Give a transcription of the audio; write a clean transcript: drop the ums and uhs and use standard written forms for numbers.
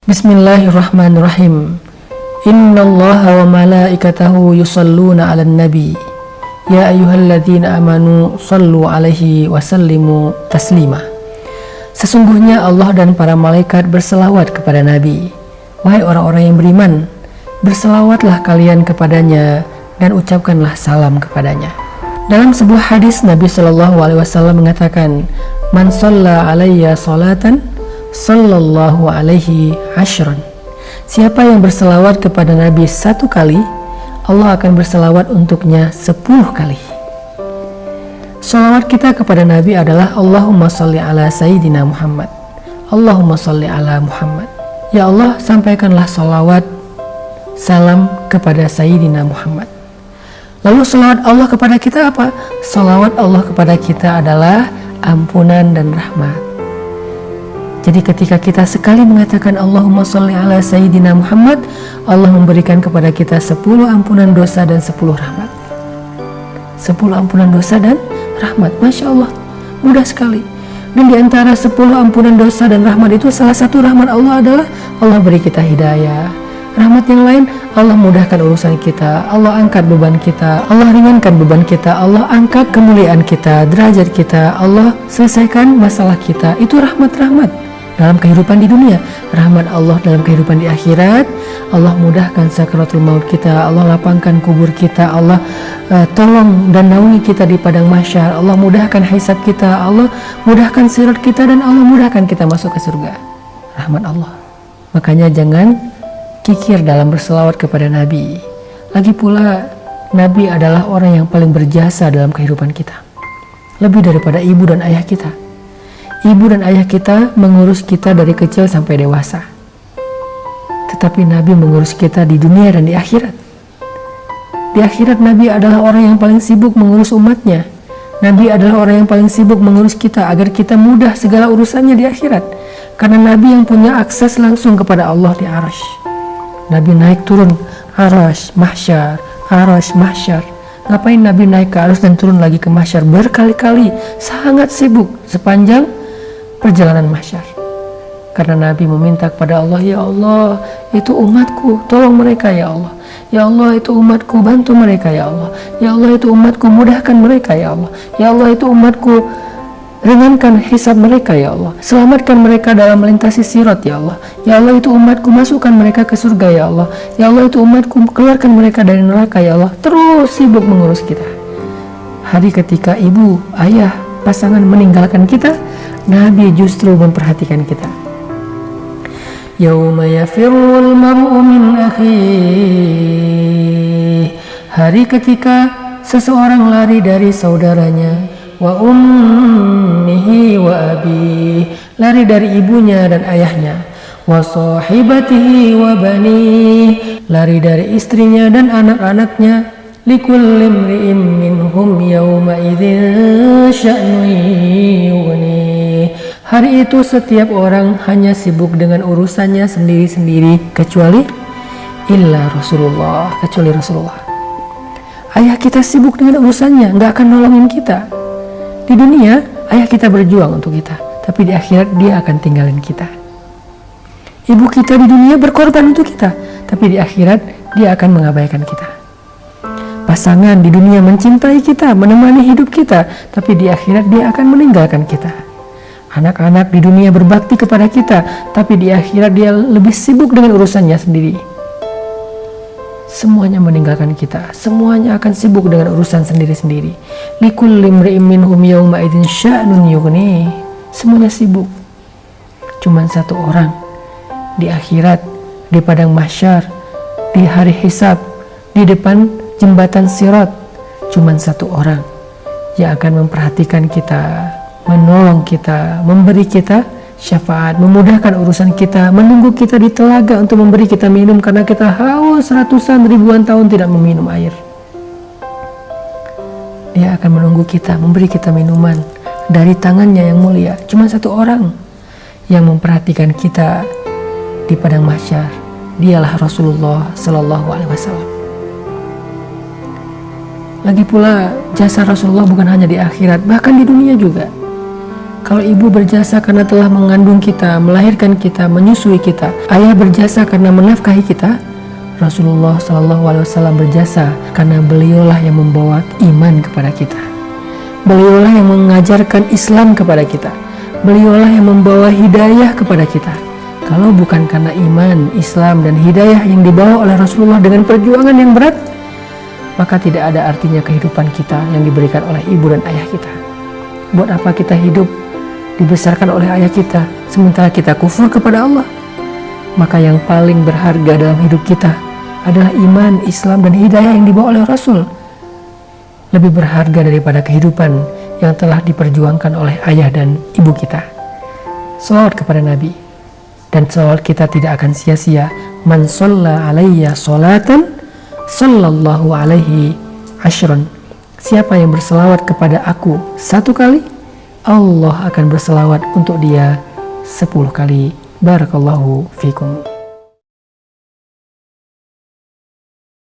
Bismillahirrahmanirrahim. Innallaha wa malaikatahu yusalluna 'alan nabi. Ya ayyuhalladzina amanu shallu 'alaihi wa sallimu taslima. Sesungguhnya Allah dan para malaikat berselawat kepada Nabi. Wahai orang-orang yang beriman, berselawatlah kalian kepadanya dan ucapkanlah salam kepadanya. Dalam sebuah hadis Nabi Shallallahu alaihi wasallam mengatakan, "Man shalla 'alayya sholatan sallallahu alaihi asyran." Siapa yang berselawat kepada Nabi 1 kali, Allah akan berselawat untuknya 10 kali. Salawat kita kepada Nabi adalah Allahumma sholli ala Sayyidina Muhammad, Allahumma sholli ala Muhammad. Ya Allah, sampaikanlah salawat salam kepada Sayyidina Muhammad. Lalu salawat Allah kepada kita apa? Salawat Allah kepada kita adalah ampunan dan rahmat. Jadi ketika kita sekali mengatakan Allahumma sholli ala Sayyidina Muhammad, Allah memberikan kepada kita 10 ampunan dosa dan 10 rahmat. 10 ampunan dosa dan rahmat. Masya Allah, mudah sekali. Dan di antara 10 ampunan dosa dan rahmat itu, salah satu rahmat Allah adalah Allah beri kita hidayah. Rahmat yang lain, Allah mudahkan urusan kita, Allah angkat beban kita, Allah ringankan beban kita, Allah angkat kemuliaan kita, derajat kita, Allah selesaikan masalah kita. Itu rahmat-rahmat dalam kehidupan di dunia, rahmat Allah dalam kehidupan di akhirat. Allah mudahkan sakaratul maut kita, Allah lapangkan kubur kita, Allah tolong dan naungi kita di padang mahsyar, Allah mudahkan hisab kita, Allah mudahkan sirat kita, dan Allah mudahkan kita masuk ke surga. Rahmat Allah. Makanya jangan kikir dalam berselawat kepada Nabi. Lagi pula, Nabi adalah orang yang paling berjasa dalam kehidupan kita, lebih daripada ibu dan ayah kita. Ibu dan ayah kita mengurus kita dari kecil sampai dewasa. Tetapi Nabi mengurus kita di dunia dan di akhirat. Di akhirat Nabi adalah orang yang paling sibuk mengurus umatnya. Nabi adalah orang yang paling sibuk mengurus kita agar kita mudah segala urusannya di akhirat. Karena Nabi yang punya akses langsung kepada Allah di Arasy. Nabi naik turun Arasy, mahsyar, Arasy, mahsyar. Ngapain Nabi naik ke Arasy dan turun lagi ke mahsyar berkali-kali? Sangat sibuk sepanjang perjalanan mahsyar. Karena Nabi meminta kepada Allah, ya Allah, itu umatku, tolong mereka ya Allah. Ya Allah, itu umatku, bantu mereka ya Allah. Ya Allah, itu umatku, mudahkan mereka ya Allah. Ya Allah, itu umatku, ringankan hisab mereka ya Allah. Selamatkan mereka dalam melintasi sirat ya Allah. Ya Allah, itu umatku, masukkan mereka ke surga ya Allah. Ya Allah, itu umatku, keluarkan mereka dari neraka ya Allah. Terus sibuk mengurus kita. Hari ketika ibu, ayah, pasangan meninggalkan kita, Nabi justru memperhatikan kita. Yauma yafirrul mar'u min akhihi. Hari ketika seseorang lari dari saudaranya, wa ummihi wa abi, lari dari ibunya dan ayahnya, wa sahibatihi wa bani, lari dari istrinya dan anak-anaknya, likulli imri'in minhum yawma idzin sya'nun yughni. Hari itu setiap orang hanya sibuk dengan urusannya sendiri-sendiri, kecuali illa Rasulullah, kecuali Rasulullah. Ayah kita sibuk dengan urusannya, nggak akan nolongin kita. Di dunia, ayah kita berjuang untuk kita, tapi di akhirat dia akan tinggalin kita. Ibu kita di dunia berkorban untuk kita, tapi di akhirat dia akan mengabaikan kita. Pasangan di dunia mencintai kita, menemani hidup kita, tapi di akhirat dia akan meninggalkan kita. Anak-anak di dunia berbakti kepada kita, tapi di akhirat dia lebih sibuk dengan urusannya sendiri. Semuanya meninggalkan kita, semuanya akan sibuk dengan urusan sendiri-sendiri. Likulli imri'in minhum yawma idzin sya'nun yughni. Semuanya sibuk. Cuman satu orang di akhirat, di padang mahsyar, di hari hisab, di depan jembatan sirat, cuman satu orang yang akan memperhatikan kita, menolong kita, memberi kita syafaat, memudahkan urusan kita, menunggu kita di telaga untuk memberi kita minum karena kita haus ratusan ribuan tahun tidak meminum air. Dia akan menunggu kita, memberi kita minuman dari tangannya yang mulia. Cuma satu orang yang memperhatikan kita di padang mahsyar, dialah Rasulullah Sallallahu Alaihi Wasallam. Lagi pula jasa Rasulullah bukan hanya di akhirat, bahkan di dunia juga. Kalau ibu berjasa karena telah mengandung kita, melahirkan kita, menyusui kita, ayah berjasa karena menafkahi kita, Rasulullah SAW berjasa karena beliaulah yang membawa iman kepada kita. Beliaulah yang mengajarkan Islam kepada kita. Beliaulah yang membawa hidayah kepada kita. Kalau bukan karena iman, Islam, dan hidayah yang dibawa oleh Rasulullah dengan perjuangan yang berat, maka tidak ada artinya kehidupan kita yang diberikan oleh ibu dan ayah kita. Buat apa kita hidup dibesarkan oleh ayah kita sementara kita kufur kepada Allah? Maka yang paling berharga dalam hidup kita adalah iman, Islam, dan hidayah yang dibawa oleh Rasul. Lebih berharga daripada kehidupan yang telah diperjuangkan oleh ayah dan ibu kita. Shalawat kepada Nabi. Dan shalawat kita tidak akan sia-sia. Man shalla alayya sholatan sallallahu alaihi ashron. Siapa yang berselawat kepada aku 1 kali, Allah akan berselawat untuk dia 10 kali. Barakallahu fikum.